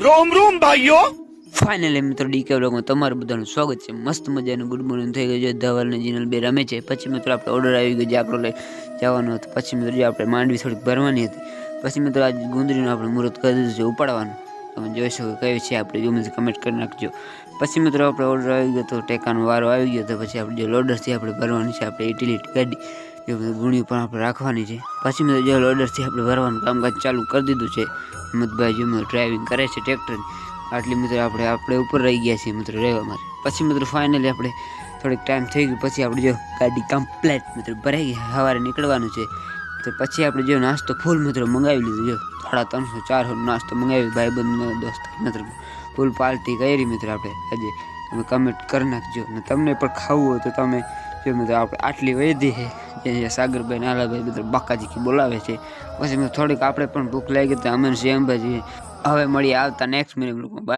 रोम रोम भाइयों। ફાઇનલી મિત્રો ડીકે વ્લોગમાં તમારું બધાનું સ્વાગત છે। મસ્ત મજાનું ગુડ મોર્નિંગ થઈ ગયું છે। ધવલ ને જીનલ બે રમે છે। પછી મિત્રો આપણે ઓર્ડર આવી ગયો જે આપણો લઈ જવાનો હતો। પછી મિત્રો જે આપણે માંડવી થોડીક ભરવાની હતી। પછી મિત્રો આજ ગુંદરીનું આપણે મુહૂર્ત કરી દીધું છે ઉપાડવાનું। તમે જોઈ શકો કયું છે આપણે જો મને કમેન્ટ કરી નાખજો। પછી મિત્રો આપણે ઓર્ડર આવી ગયો તો ટેકાનો વારો આવી ગયો તો પછી આપણે જે લોડરથી આપણે ભરવાની છે આપણે યુટિલિટી ગાડી જે ગુણી પણ આપણે રાખવાની છે। પછી મિત્રો જે લોડરથી આપણે ભરવાનું કામકાજ ચાલુ કરી દીધું છે। હિંમતભાઈ જો ડ્રાઇવિંગ કરે છે ટ્રેક્ટર। આટલી મિત્રો આપણે ઉપર રહી ગયા છીએ મિત્રો રહેવા માટે। પછી મિત્રો ફાઇનલી આપણે થોડીક ટાઈમ થઈ ગયો પછી આપણે જો ગાડી કમ્પ્લીટ મિત્રો ભરાઈ ગઈ। સવારે નીકળવાનું છે તો પછી આપણે જો નાસ્તો ફૂલ મિત્રો મંગાવી લીધો। જો 350 400 નાસ્તો મંગાવી ભાઈબંધનો દોસ્ત મિત્રો ફૂલ પાર્ટી કરી મિત્રો આપણે આજે। તમે કમેન્ટ કરી નાખજો અને તમને પણ ખાવું હોય તો તમે જો મિત્રો આપણે આટલી વધી છે જે સાગરભાઈ નાલાભાઈ મિત્રો બાકાજી બોલાવે છે। પછી મિત્રો થોડીક આપણે પણ ભૂખ લાગી તો અમે શ્યામભાઈ હવે મળીએ આવતા નેક્સ્ટ મિનિટ.